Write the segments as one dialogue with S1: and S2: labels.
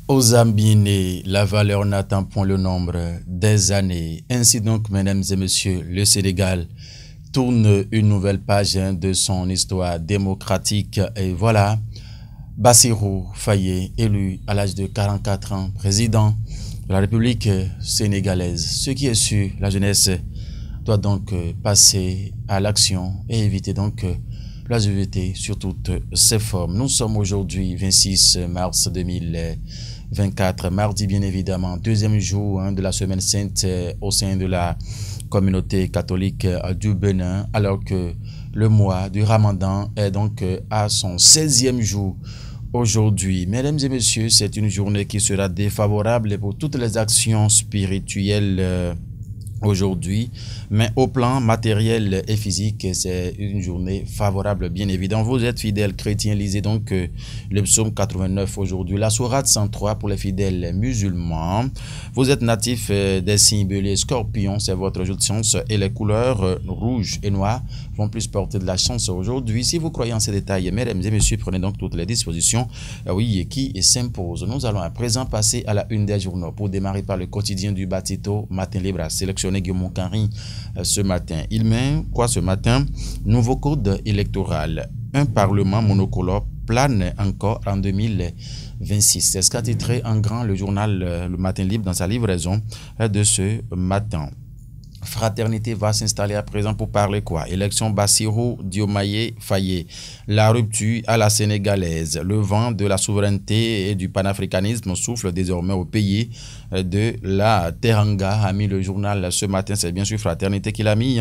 S1: Aux Zambinés, la valeur n'atteint point le nombre des années. Ainsi donc, mesdames et messieurs, le Sénégal tourne une nouvelle page de son histoire démocratique. Et voilà, Bassirou Faye, élu à l'âge de 44 ans, président de la République sénégalaise. Ce qui est sûr, la jeunesse doit donc passer à l'action et éviter donc l'oisiveté sur toutes ses formes. Nous sommes aujourd'hui 26 mars 2024, mardi bien évidemment, deuxième jour de la semaine sainte au sein de la communauté catholique du Bénin, alors que le mois du Ramadan est donc à son 16e jour. Aujourd'hui, mesdames et messieurs, c'est une journée qui sera défavorable pour toutes les actions spirituelles aujourd'hui, mais au plan matériel et physique, c'est une journée favorable, bien évidemment. Vous êtes fidèles chrétiens, lisez donc le psaume 89 aujourd'hui, la sourate 103 pour les fidèles musulmans. Vous êtes natif des signes bélier, scorpion, c'est votre jour de chance, et les couleurs rouge et noir vont plus porter de la chance aujourd'hui. Si vous croyez en ces détails, mesdames et messieurs, prenez donc toutes les dispositions qui s'imposent. Nous allons à présent passer à la une des journaux pour démarrer par le quotidien du Batito Matin Libre à sélectionner Guillaume Carry ce matin. Il met quoi ce matin? Nouveau code électoral. Un parlement monocolore plane encore en 2026. C'est ce qu'a titré en grand le journal Le Matin Libre dans sa livraison de ce matin. Fraternité va s'installer à présent pour parler quoi? Élection Bassirou Diomaye Faye. La rupture à la sénégalaise. Le vent de la souveraineté et du panafricanisme souffle désormais au pays de la Teranga, a mis le journal ce matin. C'est bien sûr Fraternité qui l'a mis,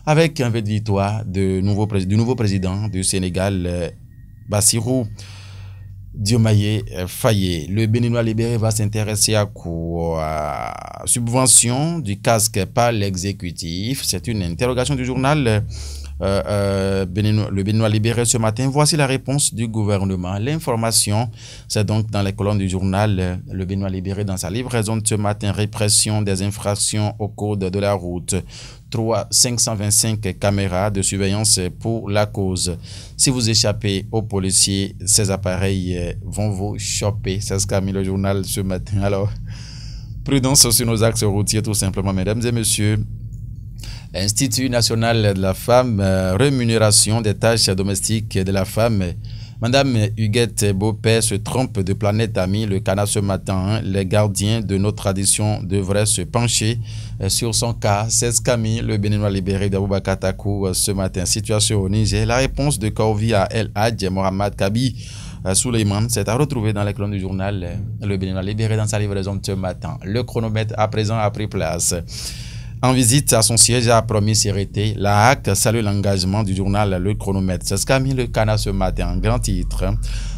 S1: avec un vœu de victoire du nouveau président du Sénégal, Bassirou Diomaye Faye. Le Béninois libéré va s'intéresser à quoi? Subvention du casque par l'exécutif. C'est une interrogation du journal le Béninois libéré ce matin. Voici la réponse du gouvernement. L'information, c'est donc dans les colonnes du journal Le Béninois libéré dans sa livraison de ce matin. Répression des infractions au code de la route. 525 caméras de surveillance pour la cause. Si vous échappez aux policiers, ces appareils vont vous choper. C'est ce qu'a mis le journal ce matin. Alors, prudence sur nos axes routiers tout simplement, mesdames et messieurs. Institut national de la femme, rémunération des tâches domestiques de la femme. Madame Huguette Beaupère se trompe de planète, amie le canard ce matin. Les gardiens de nos traditions devraient se pencher sur son cas. C'est ce qu'a mis le Béninois libéré d'Aboubacar Takou ce matin. Situation au Niger. La réponse de Korvi à El Hadj Mohamed Kabi Suleiman s'est à retrouver dans les colonnes du journal Le Béninois libéré dans sa livraison de ce matin. Le chronomètre à présent a pris place. En visite à son siège, a promis s'arrêter. La HAC salue l'engagement du journal Le Chronomètre. C'est ce qu'a mis le Cana ce matin en grand titre.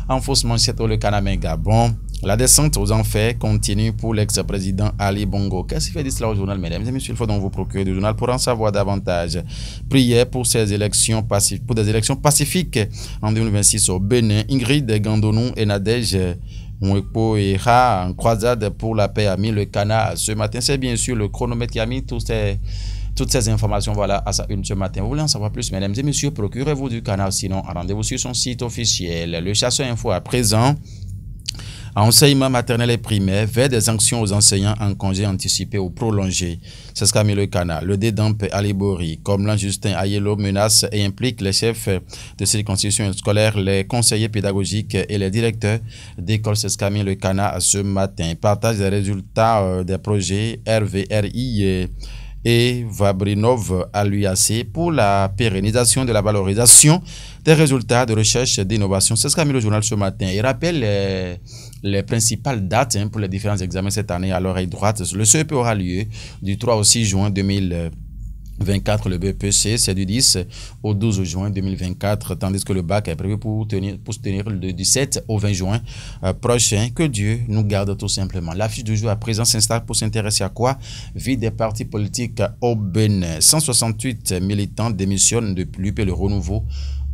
S1: En fausse manchette, le Cana Gabon. La descente aux enfers continue pour l'ex-président Ali Bongo. Qu'est-ce qui fait cela au journal, mesdames et messieurs? Il faut donc vous procurer du journal pour en savoir davantage. Prière pour ces élections pour des élections pacifiques en 2026 au Bénin. Ingrid Gandonou et Nadège Mouekpo ira en croisade pour la paix, a mis le Cana ce matin. C'est bien sûr le chronomètre qui a mis toutes ces informations voilà, à sa une ce matin. Vous voulez en savoir plus, mesdames et messieurs, procurez-vous du canal. Sinon, rendez-vous sur son site officiel. Le Chasseur Info à présent. Enseignement maternel et primaire, vers des sanctions aux enseignants en congé anticipé ou prolongé. C'est ce qu'a mis le Cana. Le dédampe Alibori, comme Justin Ayelo, menace et implique les chefs de circonscription scolaire, les conseillers pédagogiques et les directeurs d'école. C'est ce qu'a mis le Cana ce matin. Partage des résultats des projets RVRI et Vabrinov à l'UAC pour la pérennisation de la valorisation des résultats de recherche et d'innovation. C'est ce qu'a mis le journal ce matin. Il rappelle les principales dates pour les différents examens cette année à l'oreille droite. Le CEP aura lieu du 3 au 6 juin 2024. Le BPC, c'est du 10 au 12 juin 2024, tandis que le bac est prévu pour se tenir du 7 au 20 juin prochain. Que Dieu nous garde tout simplement. L'affiche du jour à présent s'installe pour s'intéresser à quoi? Vie des partis politiques au Bénin. 168 militants démissionnent de l'UP Le Renouveau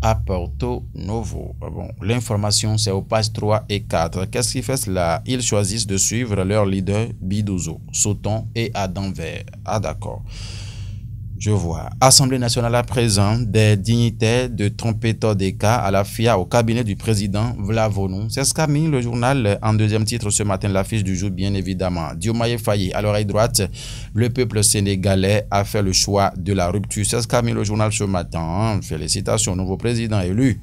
S1: à Porto Novo. Bon, l'information, c'est aux pages 3 et 4. Qu'est-ce qui fait cela? Ils choisissent de suivre leur leader Bidouzo, Sauton et Adam Vert. Ah d'accord. Je vois. Assemblée nationale à présent, des dignitaires de trompetteur des cas à la FIA au cabinet du président Vlavonou. C'est ce qu'a mis le journal en deuxième titre ce matin, l'affiche du jour, bien évidemment. Diomaye Faye, à l'oreille droite, le peuple sénégalais a fait le choix de la rupture. C'est ce qu'a mis le journal ce matin. Félicitations au nouveau président élu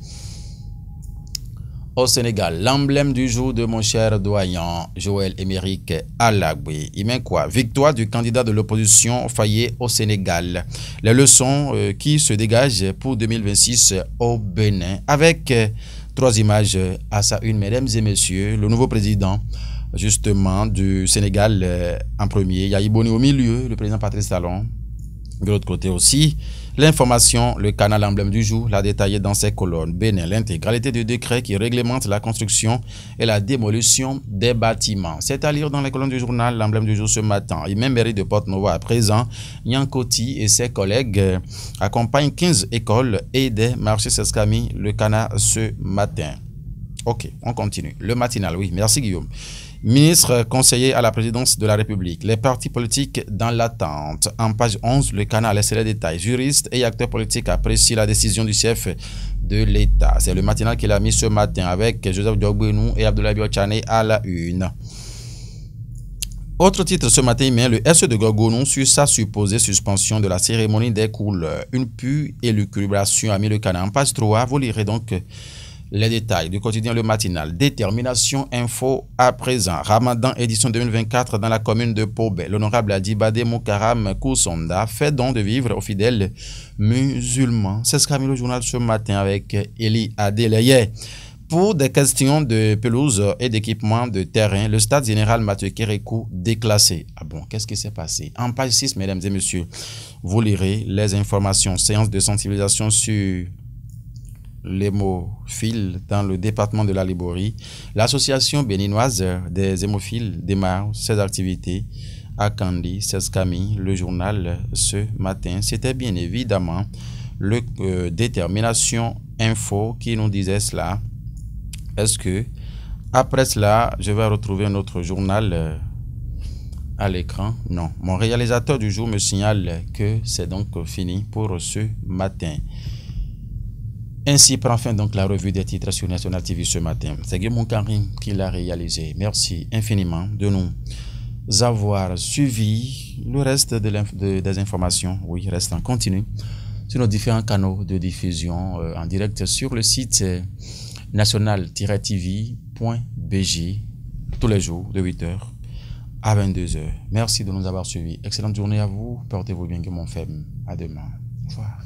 S1: au Sénégal. L'emblème du jour de mon cher doyen Joël Émeric Alagbe. Il met quoi? Victoire du candidat de l'opposition Faye au Sénégal. Les leçons qui se dégagent pour 2026 au Bénin. Avec trois images à sa une, mesdames et messieurs. Le nouveau président justement du Sénégal en premier. Yahi Boni au milieu, le président Patrice Talon. De l'autre côté aussi, l'information, le canal emblème du jour, l'a détaillé dans ses colonnes. Bénin, l'intégralité du décret qui réglemente la construction et la démolition des bâtiments. C'est à lire dans les colonnes du journal, l'emblème du jour ce matin. Il même mairie de Porte-Novo à présent, Nyankoti et ses collègues accompagnent 15 écoles et des marchés Sescami, le canal ce matin. Ok, on continue. Le matinal, oui, merci Guillaume. Ministre conseiller à la présidence de la République, les partis politiques dans l'attente. En page 11, le canal laisse les détails. Juristes et acteurs politiques apprécient la décision du chef de l'État. C'est le matinal qu'il a mis ce matin avec Joseph Diogbenou et Abdoulaye Biochane à la une. Autre titre ce matin, mais le SE de Gorgonou sur sa supposée suspension de la cérémonie des couleurs. Une pure élucubration a mis le canal. En page 3, vous lirez donc les détails du quotidien Le Matinal. Détermination info à présent. Ramadan édition 2024 dans la commune de Pobé. L'honorable Adibade Moukaram Koussonda fait don de vivre aux fidèles musulmans. C'est ce qu'a mis le journal ce matin avec Eli Adeleye. Pour des questions de pelouse et d'équipement de terrain, le stade général Mathieu Kérékou déclassé. Ah bon, qu'est-ce qui s'est passé? En page 6, mesdames et messieurs, vous lirez les informations. Séance de sensibilisation sur l'hémophile dans le département de la Liborie. L'association béninoise des hémophiles démarre ses activités à Kandi, Sescami, le journal ce matin. C'était bien évidemment le Détermination Info qui nous disait cela. Est-ce que après cela, je vais retrouver un autre journal à l'écran? Non. Mon réalisateur du jour me signale que c'est donc fini pour ce matin. Ainsi prend fin donc la revue des titres sur National TV ce matin. C'est Guillaume Karim qui l'a réalisé. Merci infiniment de nous avoir suivis. Le reste des informations, oui, reste en continu sur nos différents canaux de diffusion en direct sur le site national-tv.bg tous les jours de 8h à 22h. Merci de nous avoir suivis. Excellente journée à vous. Portez-vous bien, que mon faible. À demain. Au revoir.